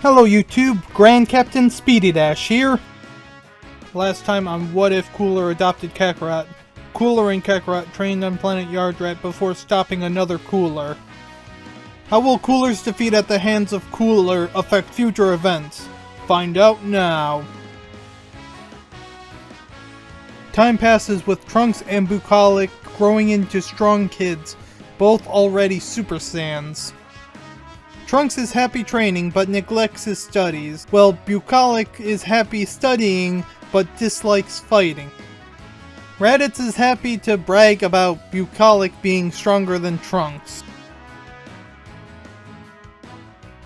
Hello YouTube, Grand Captain Speedy here. Last time on What If Cooler adopted Kakarot. Cooler and Kakarot trained on planet Yardrat before stopping another Cooler. How will Cooler's defeat at the hands of Cooler affect future events? Find out now. Time passes with Trunks and Budokai growing into strong kids, both already Super Saiyans. Trunks is happy training but neglects his studies, while Budokai is happy studying but dislikes fighting. Raditz is happy to brag about Budokai being stronger than Trunks.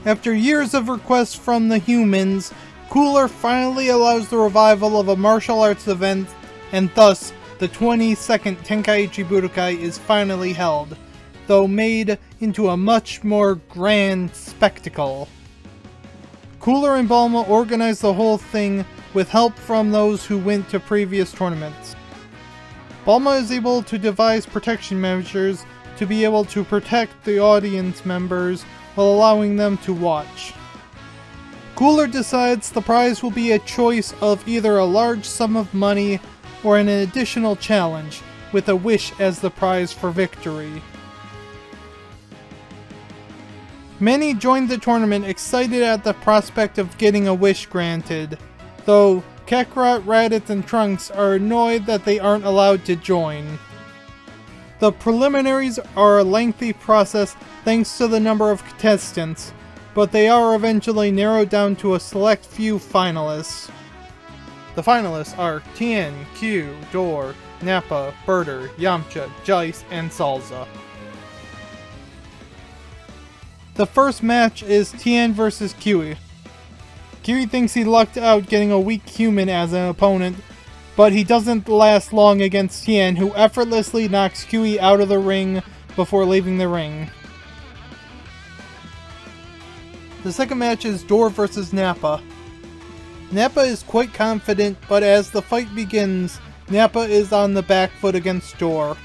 After years of requests from the humans, Cooler finally allows the revival of a martial arts event, and thus the 22nd Tenkaichi Budokai is finally held, though made into a much more grand spectacle. Cooler and Bulma organize the whole thing with help from those who went to previous tournaments. Bulma is able to devise protection measures to be able to protect the audience members while allowing them to watch. Cooler decides the prize will be a choice of either a large sum of money or an additional challenge, with a wish as the prize for victory. Many joined the tournament excited at the prospect of getting a wish granted, though Kakarot, Raditz, and Trunks are annoyed that they aren't allowed to join. The preliminaries are a lengthy process thanks to the number of contestants, but they are eventually narrowed down to a select few finalists. The finalists are Tien, Q, Dor, Nappa, Birder, Yamcha, Jice, and Salza. The first match is Tien vs. Kiwi. Kiwi thinks he lucked out getting a weak human as an opponent, but he doesn't last long against Tien, who effortlessly knocks Kiwi out of the ring before leaving the ring. The second match is Dor vs. Nappa. Nappa is quite confident, but as the fight begins, Nappa is on the back foot against Dor.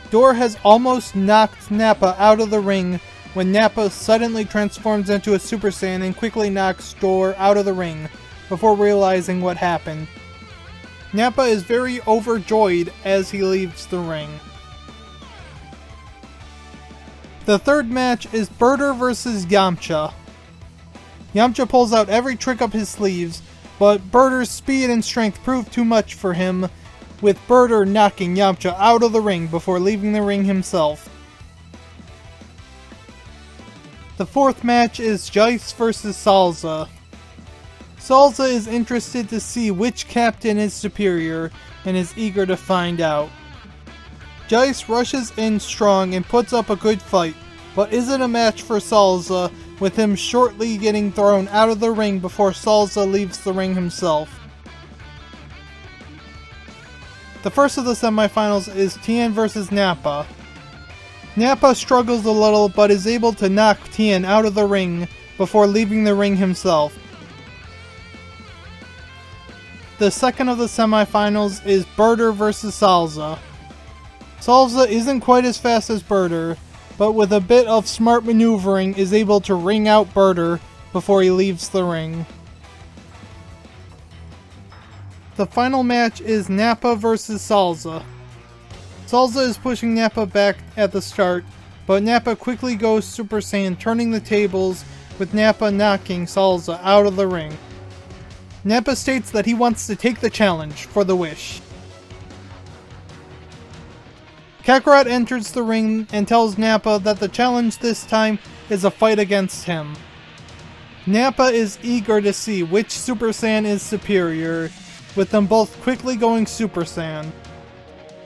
Dor has almost knocked Nappa out of the ring when Nappa suddenly transforms into a Super Saiyan and quickly knocks Dor out of the ring before realizing what happened. Nappa is very overjoyed as he leaves the ring. The third match is Birder vs. Yamcha. Yamcha pulls out every trick up his sleeves, but Birder's speed and strength prove too much for him, with Birder knocking Yamcha out of the ring before leaving the ring himself. The fourth match is Jice vs. Salza. Salza is interested to see which captain is superior and is eager to find out. Jice rushes in strong and puts up a good fight, but isn't a match for Salza, with him shortly getting thrown out of the ring before Salza leaves the ring himself. The first of the semifinals is Tien vs. Nappa. Nappa struggles a little but is able to knock Tien out of the ring before leaving the ring himself. The second of the semifinals is Birder vs. Salza. Salza isn't quite as fast as Birder, but with a bit of smart maneuvering is able to ring out Birder before he leaves the ring. The final match is Nappa vs. Salza. Salza is pushing Nappa back at the start, but Nappa quickly goes Super Saiyan, turning the tables, with Nappa knocking Salza out of the ring. Nappa states that he wants to take the challenge for the wish. Kakarot enters the ring and tells Nappa that the challenge this time is a fight against him. Nappa is eager to see which Super Saiyan is superior, with them both quickly going Super Saiyan.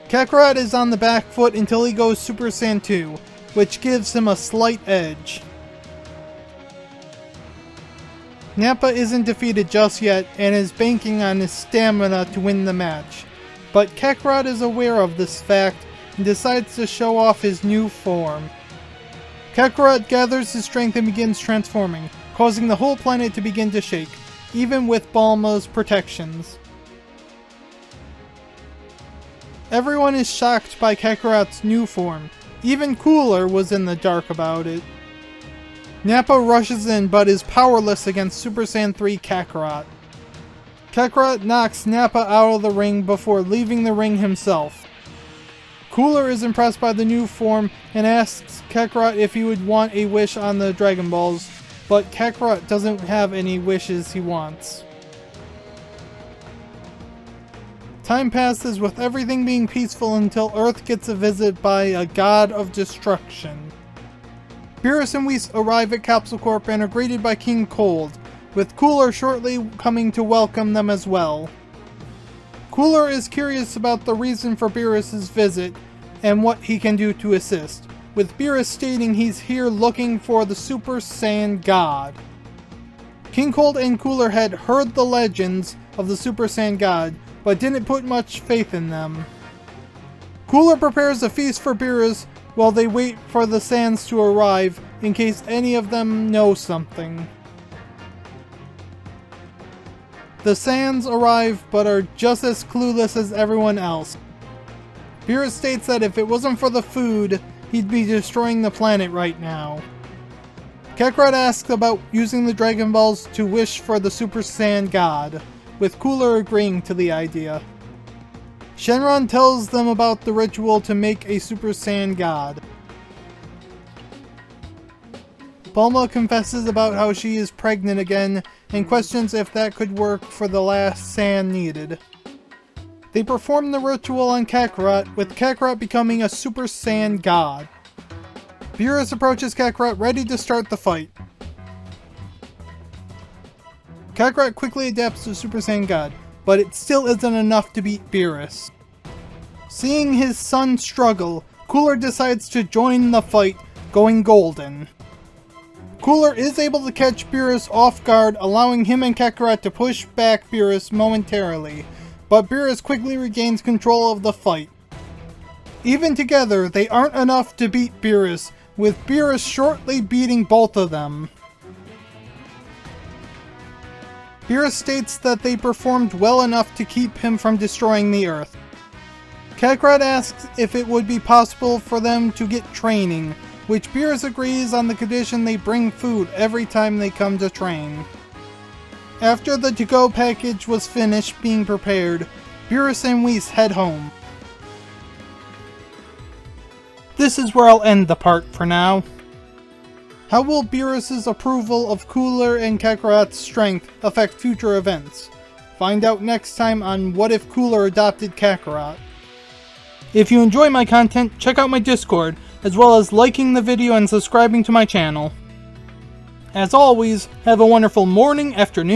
Kakarot is on the back foot until he goes Super Saiyan 2, which gives him a slight edge. Nappa isn't defeated just yet and is banking on his stamina to win the match, but Kakarot is aware of this fact and decides to show off his new form. Kakarot gathers his strength and begins transforming, causing the whole planet to begin to shake, even with Bulma's protections. Everyone is shocked by Kakarot's new form. Even Cooler was in the dark about it. Nappa rushes in but is powerless against Super Saiyan 3 Kakarot. Kakarot knocks Nappa out of the ring before leaving the ring himself. Cooler is impressed by the new form and asks Kakarot if he would want a wish on the Dragon Balls, but Kakarot doesn't have any wishes he wants. Time passes with everything being peaceful until Earth gets a visit by a god of destruction. Beerus and Whis arrive at Capsule Corp and are greeted by King Cold, with Cooler shortly coming to welcome them as well. Cooler is curious about the reason for Beerus' visit and what he can do to assist, with Beerus stating he's here looking for the Super Saiyan God. King Cold and Cooler had heard the legends of the Super Saiyan God, but didn't put much faith in them. Cooler prepares a feast for Beerus while they wait for the Saiyans to arrive in case any of them know something. The Saiyans arrive but are just as clueless as everyone else. Beerus states that if it wasn't for the food, he'd be destroying the planet right now. Kakarot asks about using the Dragon Balls to wish for the Super Saiyan God, with Cooler agreeing to the idea. Shenron tells them about the ritual to make a Super Saiyan God. Bulma confesses about how she is pregnant again and questions if that could work for the last Saiyan needed. They perform the ritual on Kakarot, with Kakarot becoming a Super Saiyan God. Beerus approaches Kakarot ready to start the fight. Kakarot quickly adapts to Super Saiyan God, but it still isn't enough to beat Beerus. Seeing his son struggle, Cooler decides to join the fight, going golden. Cooler is able to catch Beerus off guard, allowing him and Kakarot to push back Beerus momentarily, but Beerus quickly regains control of the fight. Even together, they aren't enough to beat Beerus, with Beerus shortly beating both of them. Beerus states that they performed well enough to keep him from destroying the Earth. Kakarot asks if it would be possible for them to get training, which Beerus agrees on the condition they bring food every time they come to train. After the to-go package was finished being prepared, Beerus and Whis head home. This is where I'll end the part for now. How will Beerus' approval of Cooler and Kakarot's strength affect future events? Find out next time on What If Cooler Adopted Kakarot. If you enjoy my content, check out my Discord, as well as liking the video and subscribing to my channel. As always, have a wonderful morning, afternoon,